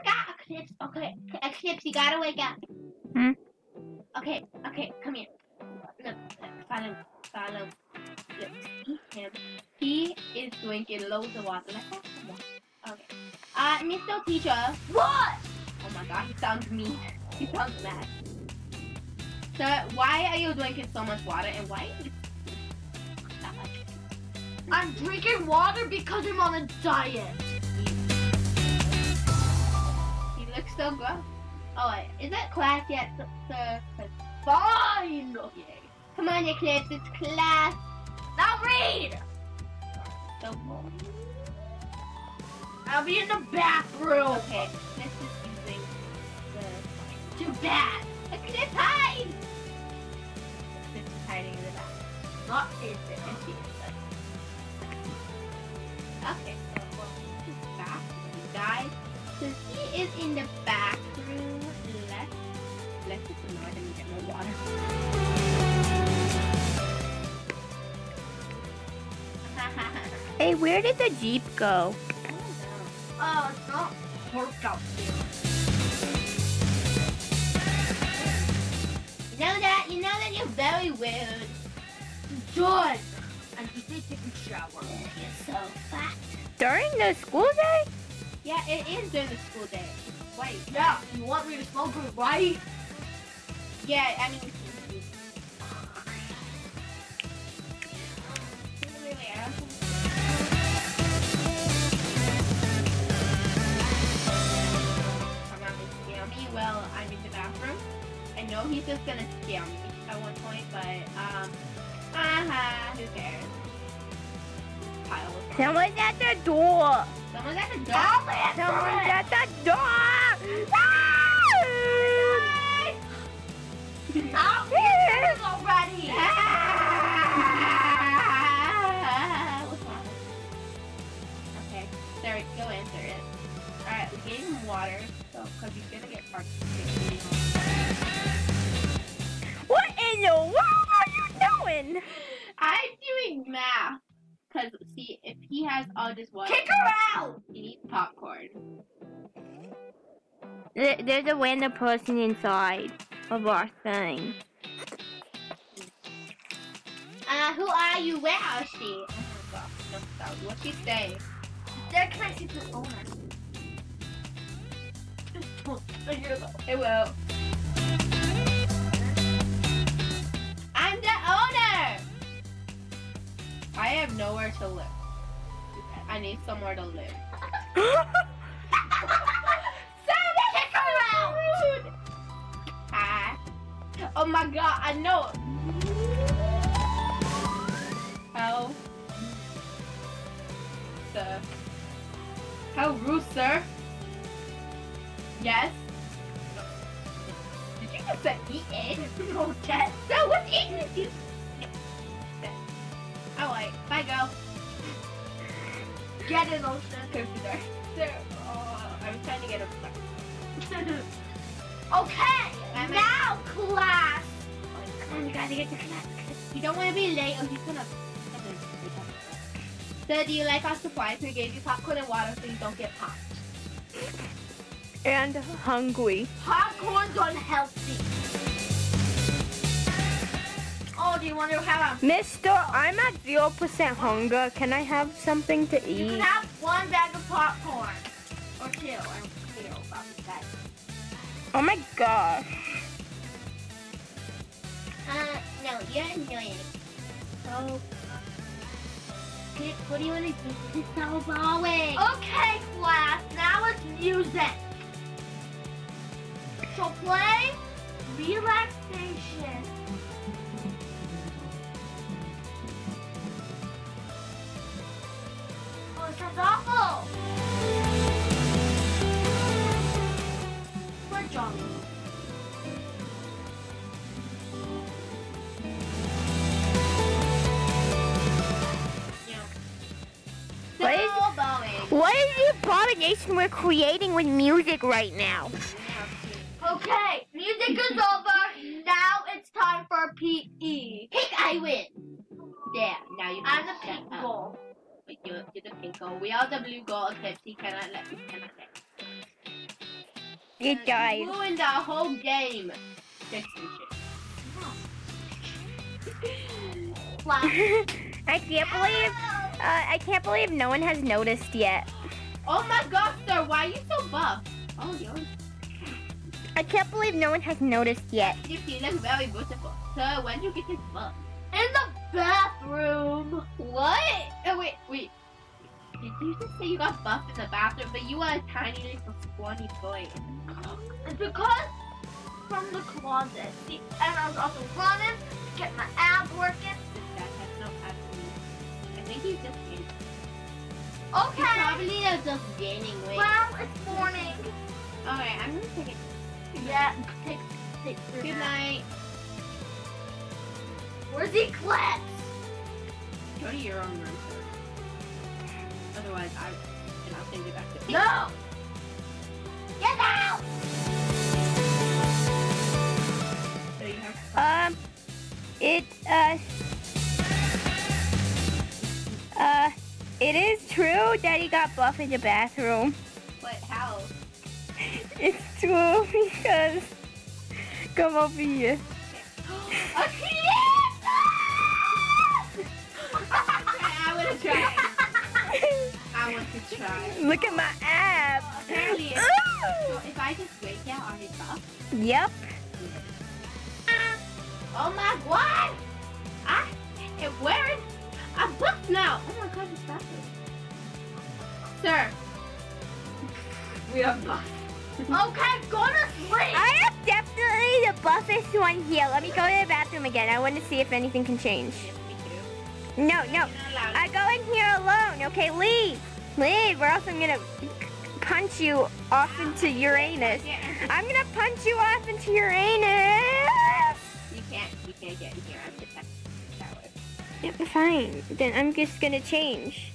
Got Eclipse. Okay, Eclipse, you gotta wake up. Hmm? Okay, come here. Look, follow. Look, see him. He is drinking loads of water. Let's have some water. Okay. Mr. Teacher. What? Oh my god, he sounds mean. He sounds mad. Sir, why are you drinking so much water and why are you that much? I'm drinking water because I'm on a diet. He looks so gross. Oh wait, is it class yet, sir? Fine! Yay. Come on, Eclipse, it's class. Now read! So boring. I'll be in the bathroom. Okay, this is using the... Too bad. Eclipse, hide! Eclipse is hiding in the bathroom. Not in there. And she is like... Okay, so he's back. Guys, since he is in the bathroom, let's just ignore him and get more water. Hey, where did the Jeep go? Oh, it's not parked out here. You know that you're very weird. Done. And he did take a shower. You're so fat. During the school day? Yeah, it is during the school day. Wait. Yeah, you want me to smoke it, right? Yeah, I mean. Well, I'm in the bathroom. I know he's just gonna scare me at one point, but who cares? Kyle was wrong. Someone's at the door. Someone's at the door. Someone's at the door. Out here already. What's wrong? Okay, Derek, go answer it. All right, we gave him water. Because he's gonna get parked. What in the world are you doing? I'm doing math. Because, see, if he has all this water, Kick her out! he needs popcorn. There's a random person inside of our thing. Who are you? Where are she? Oh my gosh, no, sorry. What'd she say? There, can I see the owner? It will. I'm the owner! I have nowhere to live. I need somewhere to live. Kick her out! Hi. Oh my god, I know. How? Sir. How rude, sir? Yes? Did you just say eating? No, Jet. No, what's eating with you? Oh wait, bye girl. Get it, Ocean. Computer. Sir, I was trying to get a Okay, I'm now class. Come on, you gotta get to class. You don't want to be late or he's gonna... Sir, do you like our supplies? We gave you popcorn and water so you don't get popped. And hungry. Popcorn's unhealthy. Oh, do you want to have a... Mister, I'm at 0% hunger. Can I have something to You eat? can have one bag of popcorn. Or two. I don't care about that. Oh my gosh. No, you're enjoying it. Oh. What do you want to do? This is so boring. Okay, class. Now it's music. So play relaxation. Oh, it sounds awful. We're Johnny. What is- So boring. What is the propagation we're creating with music right now? Okay, music is over. Now it's time for PE. Pink, I win. There, now you I'm can the shut pink up. goal. Wait, you're the pink goal. We are the blue goal. Eclipse, he cannot let me. It died. You ruined the whole game. Fixing shit. I can't believe no one has noticed yet. Oh my god, sir, why are you so buff? Oh, yours. I can't believe no one has noticed yet. You look very beautiful. Sir, when did you get this buff? In the bathroom. What? Oh, wait. Did you just say you got buff in the bathroom, but you are a tiny little scrawny boy? It's because from the closet. See, and I was also running to get my abs working. This guy has no abs. I think he's just gaining. Okay. He's probably just gaining weight. Well, it's morning. Alright, I'm gonna take it. Yeah, take your Good nap. night. Where's Eclipse? Go to your own room, sir. Otherwise, I'll send you back to No! Get out! So you have it is true that he got buff in the bathroom. What? How? It's true because come over here. I want to try. I want to try. Look at my abs. Apparently, so if I just wake out on his buff. Yep. Oh my god! It's wearing. I'm buff now. Oh my god, it's bathroom. Sir, we are buff. Okay, go to sleep! I am definitely the buffest one here. Let me go to the bathroom again. I want to see if anything can change. Yes, me too. No. You're not allowed. I go in here alone. Okay, leave. Leave, or else I'm gonna punch you off into Uranus. I'm gonna punch you off into Uranus. You can't get in here. I'm protected. That way. Yep, fine. Then I'm just gonna change.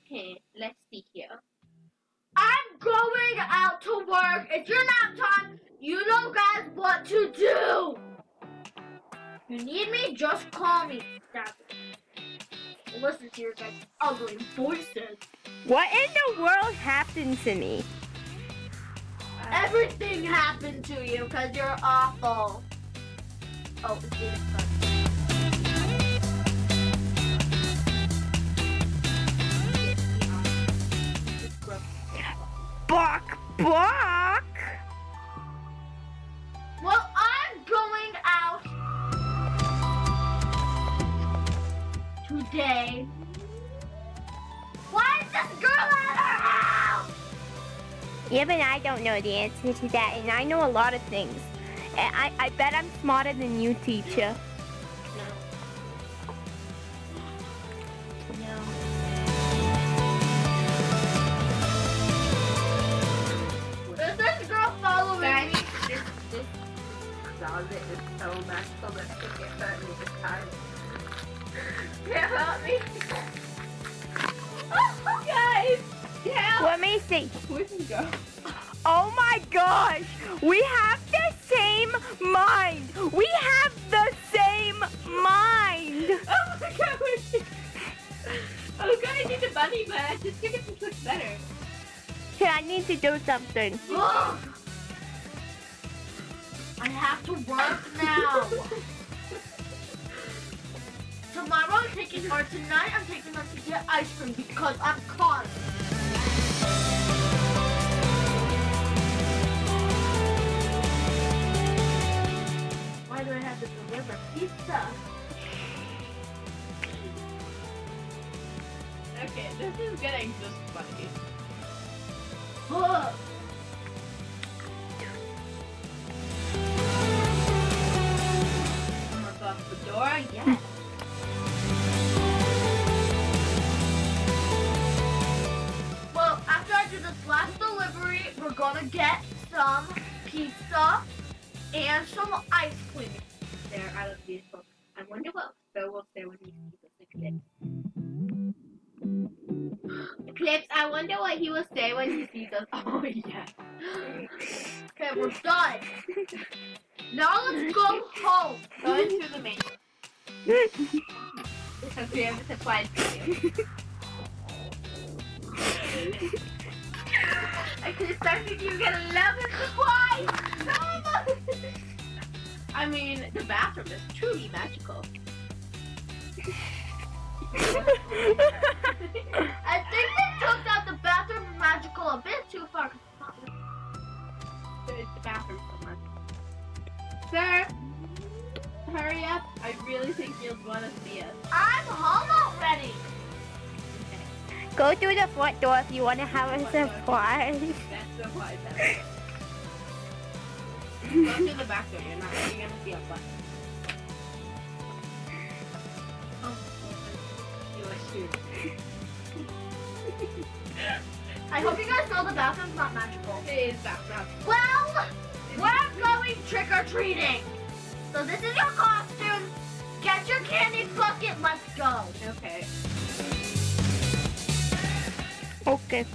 Okay, let's see here. I'm going out to work. It's your nap time. You know, guys, what to do. You need me? Just call me. Stop it. Listen to your guys' ugly voices. What in the world happened to me? Everything happened to you because you're awful. Oh, it's getting fun. Bark. Well, I'm going out today. Why is this girl at her house? Yeah, but I don't know the answer to that, and I know a lot of things. And I bet I'm smarter than you, teacher. Is this girl following me? This closet is so messed up. Let's get hurt me this time. Can't help me. Guys, help! Let me see. We can go. Oh my gosh! We have the same mind! We have the same mind! Oh my god, oh god, I need the bunny mask. This ticket looks better. Okay, I need to do something. Ugh. I have to work now. Tomorrow I'm taking, or tonight I'm taking her to get ice cream because I'm caught. Why do I have to deliver pizza? Okay, this is getting just funny. Ugh. Mark off the door, yes. Well, after I do this last delivery, we're gonna get some pizza and some ice cream. There, I look beautiful. I wonder what Phil will say when he sees this eclipse. Eclipse, I wonder what he will say when he sees us. Oh, yeah. Okay, we're done. Now let's go home. Go into the main door. Because we have a surprise for you. I Expecting you get 11 supplies. I mean, the bathroom is truly magical. I think they took out the bathroom magical a bit too far. It's the bathroom so much. Sir, hurry up. I really think you'll want to see us. I'm home already. Go through the front door if you want to have a surprise. That's the part. Go through the back door. You're gonna see a butt. Oh, you are shoot. I hope you guys know the bathroom's not magical. It is bathroom. Well, we're going trick-or-treating. So this is your costume. Get your candy bucket. Let's go. Okay. Okay.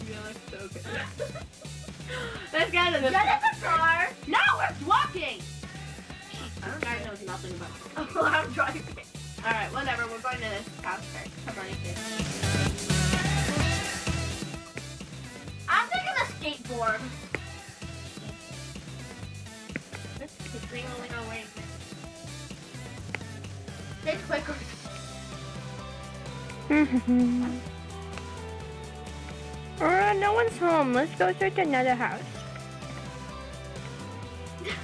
You look so good. Let's get in the Get in the car. No, we're walking! I don't guy knows nothing about this. Oh, I'm driving. Alright, whatever, we're going to this house first. Come on, kid. I'm taking a skateboard. This is wiggling away. It's quicker. No one's home. Let's go search another house.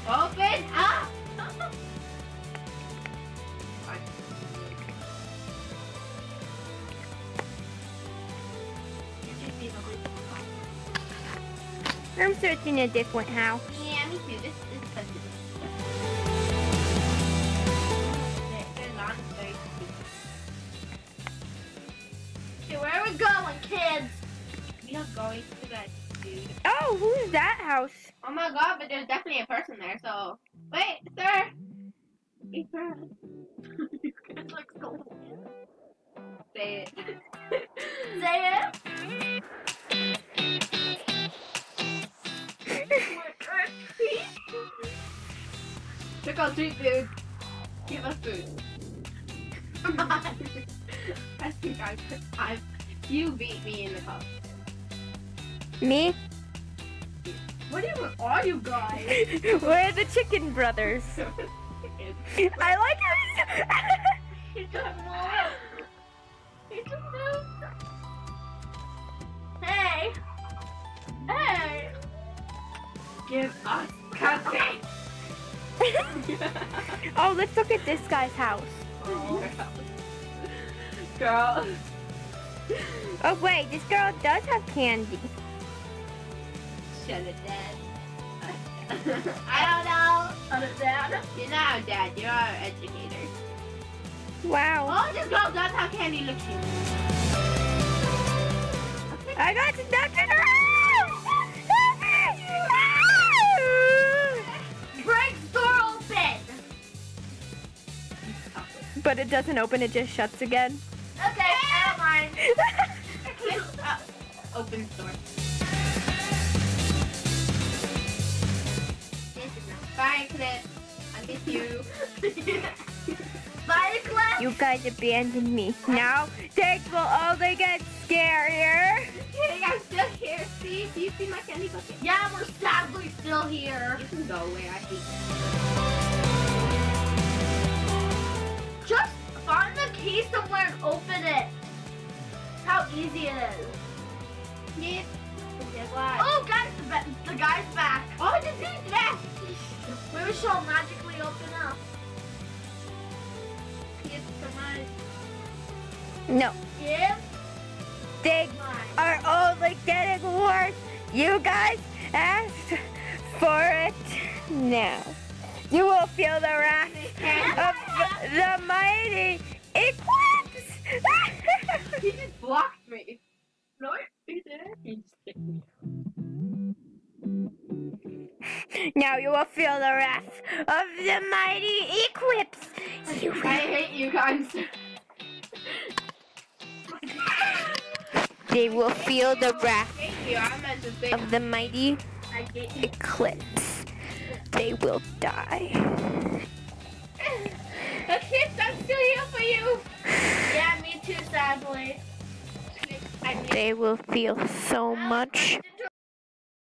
Open up! I'm searching a different house. Yeah, me too. This is such a they're not very stupid. Okay, where are we going, kids? We are going to that dude. Oh, who's that house? Oh my god, but there's definitely a person there, so... Wait, sir! Hey, sir. You guys look so weird. Say it. Say it. Trick or treat, dude. Give us food. Come on. I think you beat me in the cup. Me? What even are you guys? We're the Chicken Brothers. I like how He just moved. He just moved. Hey. Hey. Give us cupcakes. Oh, let's look at this guy's house. Girl. Oh wait, this girl does have candy. Shut it, Dad. I don't know. Understand? You're not our dad, you're our educator. Wow. Oh, this girl does have candy, look she. I got stuck in her house! Break door open. But it doesn't open, it just shuts again. Okay, I don't mind. Open door. This is not fire clip. I miss you. Bye, Cliff. You guys abandoned me. Now things will only get scarier. Hey, I'm still here. See? Do you see my candy bucket? Yeah, we're sadly still here. You can go away. I hate Just find the key somewhere and open it. How easy it is. you. Yes. Oh, guys, the guy's back. Oh, the dude's back. Maybe she'll magically open up. Yes, come on. No, Give things mine. are only getting worse. You guys asked for it now. You will feel the wrath of the mighty eclipse. He just blocked me. No, he didn't. He just kicked me. Now you will feel the wrath of the mighty eclipse. I hate you guys. They will feel the wrath Thank you. I meant to say. of the mighty I hate you. eclipse. They will die. Okay, I'm still here for you. Yeah, me too, sadly. I They will feel so much